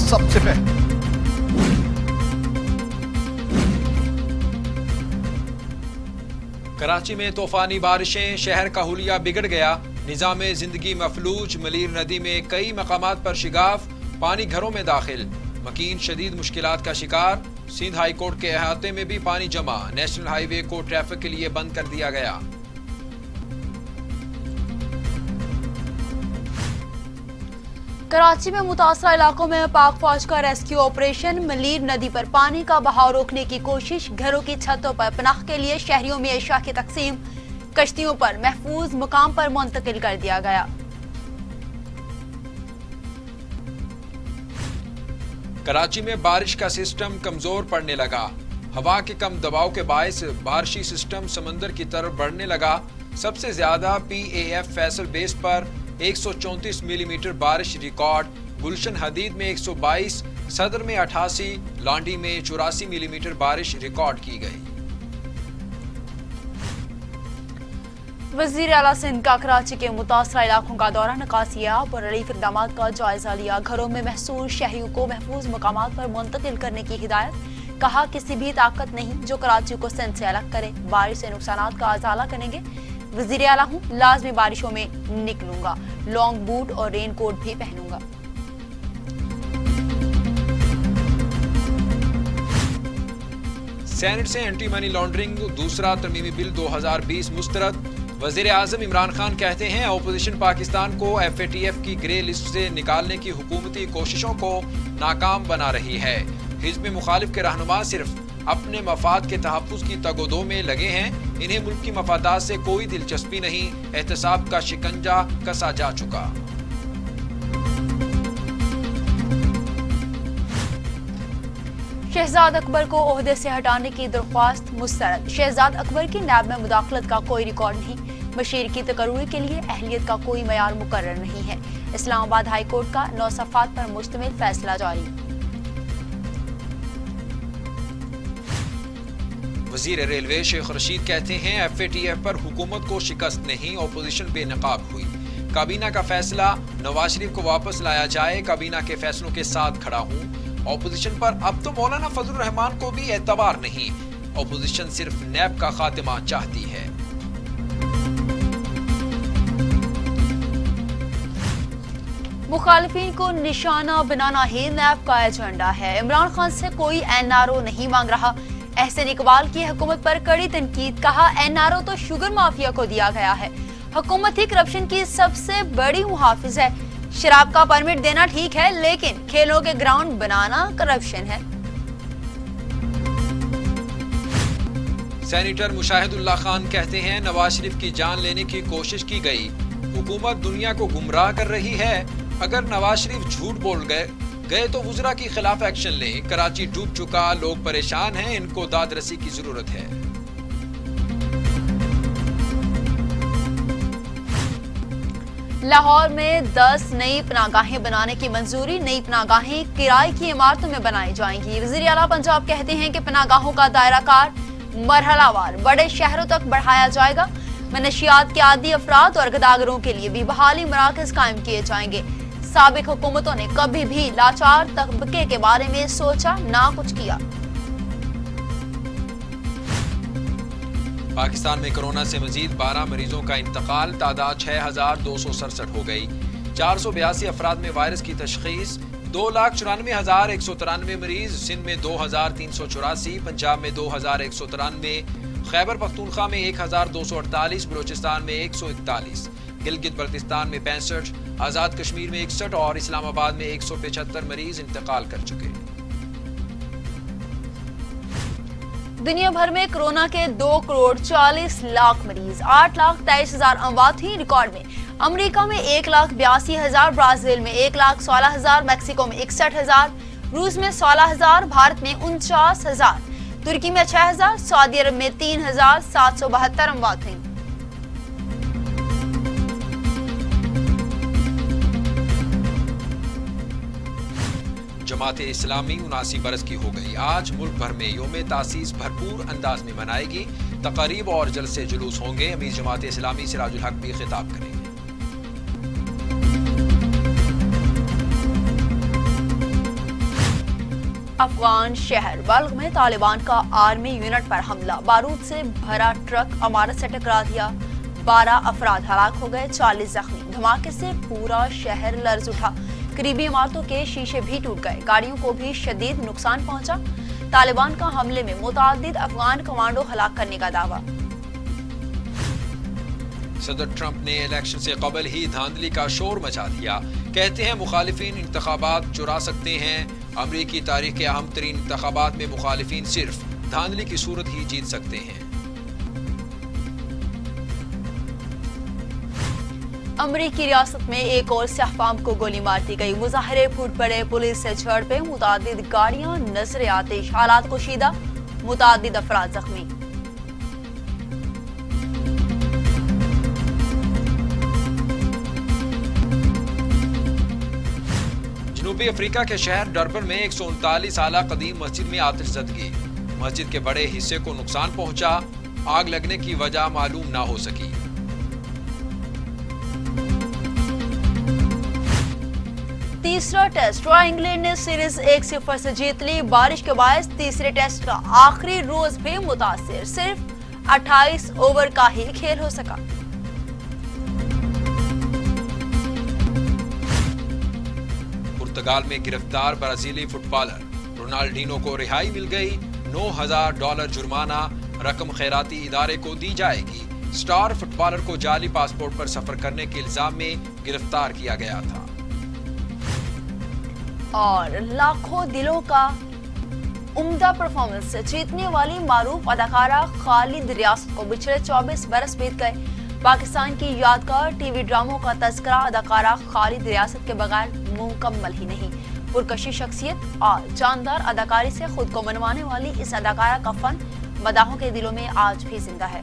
सबसे पहले। कराची में तूफानी बारिशें, शहर का हुलिया बिगड़ गया, निजाम जिंदगी मफलूज, मलीर नदी में कई मकामात पर शिगाफ, पानी घरों में दाखिल, मकीन शदीद मुश्किलात का शिकार। सिंध हाई कोर्ट के अहाते में भी पानी जमा, नेशनल हाईवे को ट्रैफिक के लिए बंद कर दिया गया। कराची में मुतासरा इलाकों में पाक फौज का रेस्क्यू ऑपरेशन, मलीर नदी पर पानी का बहाव रोकने की कोशिश, घरों की छतों पर पनाह के लिए शहरियों में एशिया की तकसीम, कश्तियों पर महफूज मुकाम पर मुंतकिल कर दिया गया। कराची में बारिश का सिस्टम कमजोर पड़ने लगा, हवा के कम दबाव के बायस बारिशी सिस्टम समंदर की तरफ बढ़ने लगा। सबसे ज्यादा PAF फैसल बेस पर 134 मिलीमीटर बारिश रिकॉर्ड, गुलशन हदीद में 122, सदर में 88, लांडी में 84 मिलीमीटर बारिश रिकॉर्ड की गई। वज़ीर आला सिंध का कराची के मुतासरा इलाकों का दौरा, निकासियाब और रिलीफ इक़दामात का जायजा लिया, घरों में महसूस शहरियों को महफूज मकामात पर मुंतकिल करने की हिदायत। कहा किसी भी ताकत नहीं जो कराची को सिंध से अलग करे, बारिश से नुकसानात का अजाला करेंगे। वज़ीर आला हूँ, लाजमी बारिशों में निकलूंगा, लॉन्ग बूट और रेन कोट भी पहनूंगा। सेनेट से एंटी मनी लॉन्ड्रिंग दूसरा तरमीमी बिल 2020 मुस्तरद। वज़ीर आज़म इमरान खान कहते हैं अपोजिशन पाकिस्तान को FATF की ग्रे लिस्ट से निकालने की हुकूमती कोशिशों को नाकाम बना रही है। हिज़्ब मुखालिफ के रहनुमा सिर्फ अपने मफाद के तहफ़्फ़ुज़ की तगोदो में लगे हैं, इन्हें मुल्क की मफादात से कोई दिलचस्पी नहीं, एहतसाब का शिकंजा कसा जा चुका। शहजाद अकबर को ओहदे से हटाने की दरख्वास्त मुस्तरद, शहजाद अकबर की नैब में मुदाखलत का कोई रिकॉर्ड नहीं, बशीर की तकर्री के लिए अहलियत का कोई मयार मुकर्रर नहीं है। इस्लामाबाद हाई कोर्ट का 9 सफ़ात पर मुश्तमिल फैसला जारी। वज़ीर रेलवे शेख रशीद कहते हैं FATF पर हुकूमत को शिकस्त नहीं, अपोजिशन बेनकाब हुई। काबीना का फैसला, नवाज शरीफ को वापस लाया जाए, काबीना के फैसलों के साथ खड़ा हूँ। अपोजिशन पर अब तो मौलाना फजलुर रहमान को भी एतबार नहीं, अपोजिशन सिर्फ नैब का खात्मा चाहती है। मुखालिफिन को निशाना बनाना ही नैब का एजेंडा है। इमरान खान से कोई NRO नहीं मांग रहा, एहसन इकबाल की हुकूमत पर कड़ी तनकीद, कहा NRO तो शुगर माफिया को दिया गया है, हुकूमत ही करप्शन की सबसे बड़ी मुहाफिज है। शराब का परमिट देना ठीक है, लेकिन खेलों के ग्राउंड बनाना करप्शन है। सेनेटर मुशाहिदुल्लाह खान कहते हैं नवाज शरीफ की जान लेने की कोशिश की गई, हुकूमत दुनिया को गुमराह कर रही है। अगर नवाज शरीफ झूठ बोल गए तो वुज़रा के खिलाफ एक्शन लें। कराची डूब चुका, लोग परेशान हैं, इनको दाद रसी की जरूरत है। लाहौर में 10 नई पनागाहें बनाने की मंजूरी, नई पनागाहें किराए की इमारतों में बनाई जाएंगी। वज़ीर आला पंजाब कहते हैं कि पनागाहों का दायरा कार मरहलावार बड़े शहरों तक बढ़ाया जाएगा। मनशियात के आदी अफराद और गदागरों के लिए भी बहाली मराकज कायम किए जाएंगे। साबिक हुकूमतों ने कभी भी लाचार तबके के बारे में सोचा ना कुछ किया। पाकिस्तान में कोरोना से मजीद 12 मरीजों का इंतकाल, तादाद 6267 हो गई। 482 अफराद में वायरस की तशखीस, 2,94,193 मरीज। सिंध में 2,384, पंजाब में 2,193, खैबर पख्तूनख्वा में 1,248, बलूचिस्तान में 141, गिलगित बल्तिस्तान में 65, आज़ाद कश्मीर में 61 और इस्लामाबाद में 175 मरीज इंतकाल कर चुके। दुनिया भर में कोरोना के 2,40,00,000 मरीज, 8,23,000 अमवात हुई रिकॉर्ड में। अमेरिका में 1,82,000, ब्राजील में 1,16,000, मैक्सिको में 61,000, रूस में 16,000, भारत में 49,000, तुर्की में 6,000, सऊदी अरब में 3,772 अमवात हुई। जमात इस्लामी 79 बरस की हो गई। आज मुल्क भर में यौम तासीस भरपूर अंदाज में मनाएगी। तकारीब और जलसे जुलूस होंगे। अमीर जमात इस्लामी सिराजुल हक भी खिताब करेंगे। अफगान शहर बल्ख में तालिबान का आर्मी यूनिट पर हमला, बारूद से भरा ट्रक इमारत से टकरा दिया, 12 अफराद हलाक हो गए, 40 जख्मी। धमाके से पूरा शहर लर्ज उठा, करीबी इमारतों के शीशे भी टूट गए, गाड़ियों को भी शदीद नुकसान पहुंचा। तालिबान का हमले में मुतअद्दिद अफगान कमांडो हलाक करने का दावा। सदर ट्रंप ने इलेक्शन से कबल ही धांधली का शोर मचा दिया। कहते हैं मुखालिफिन इंतखाबात चुरा सकते हैं। अमरीकी तारीख के अहम तरीन इंतखाबात में मुखालिफिन सिर्फ धांधली की सूरत ही जीत सकते हैं। अमरीकी रियासत में एक और सियाहफाम को गोली मार दी गई, मुजाहिरे फूट पड़े, पुलिस से झड़पें, मुतअद्दिद गाड़ियां नजर आतिश, हालात कशीदा, मुतअद्दिद अफराद जख्मी। जनूबी अफ्रीका के शहर डरबन में 139 साल कदीम मस्जिद में आतिशज़दगी, मस्जिद के बड़े हिस्से को नुकसान पहुंचा, आग लगने की वजह मालूम ना हो सकी। तीसरा टेस्ट, रॉयल इंग्लैंड ने सीरीज 1-0 से जीत ली। बारिश के बायस तीसरे टेस्ट का आखिरी रोज भी मुतासिर, सिर्फ 28 ओवर का ही खेल हो सका। पुर्तगाल में गिरफ्तार ब्राजीली फुटबॉलर रोनाल्डिनो को रिहाई मिल गई, $9,000 जुर्माना रकम खैराती इदारे को दी जाएगी। स्टार फुटबॉलर को जाली पासपोर्ट पर सफर करने के इल्जाम में गिरफ्तार किया गया था। और लाखों दिलों का उम्दा परफॉर्मेंस से जीतने वाली मारूफ अदाकारा खालिद रियासत को पिछले 24 बरस बीत गए। पाकिस्तान की यादगार टीवी ड्रामों का तज़किरा अदाकारा खालिद रियासत के बगैर मुकम्मल ही नहीं। पुरकशी शख्सियत और जानदार अदाकारी से खुद को मनवाने वाली इस अदाकारा का फन मदाहों के दिलों में आज भी जिंदा है।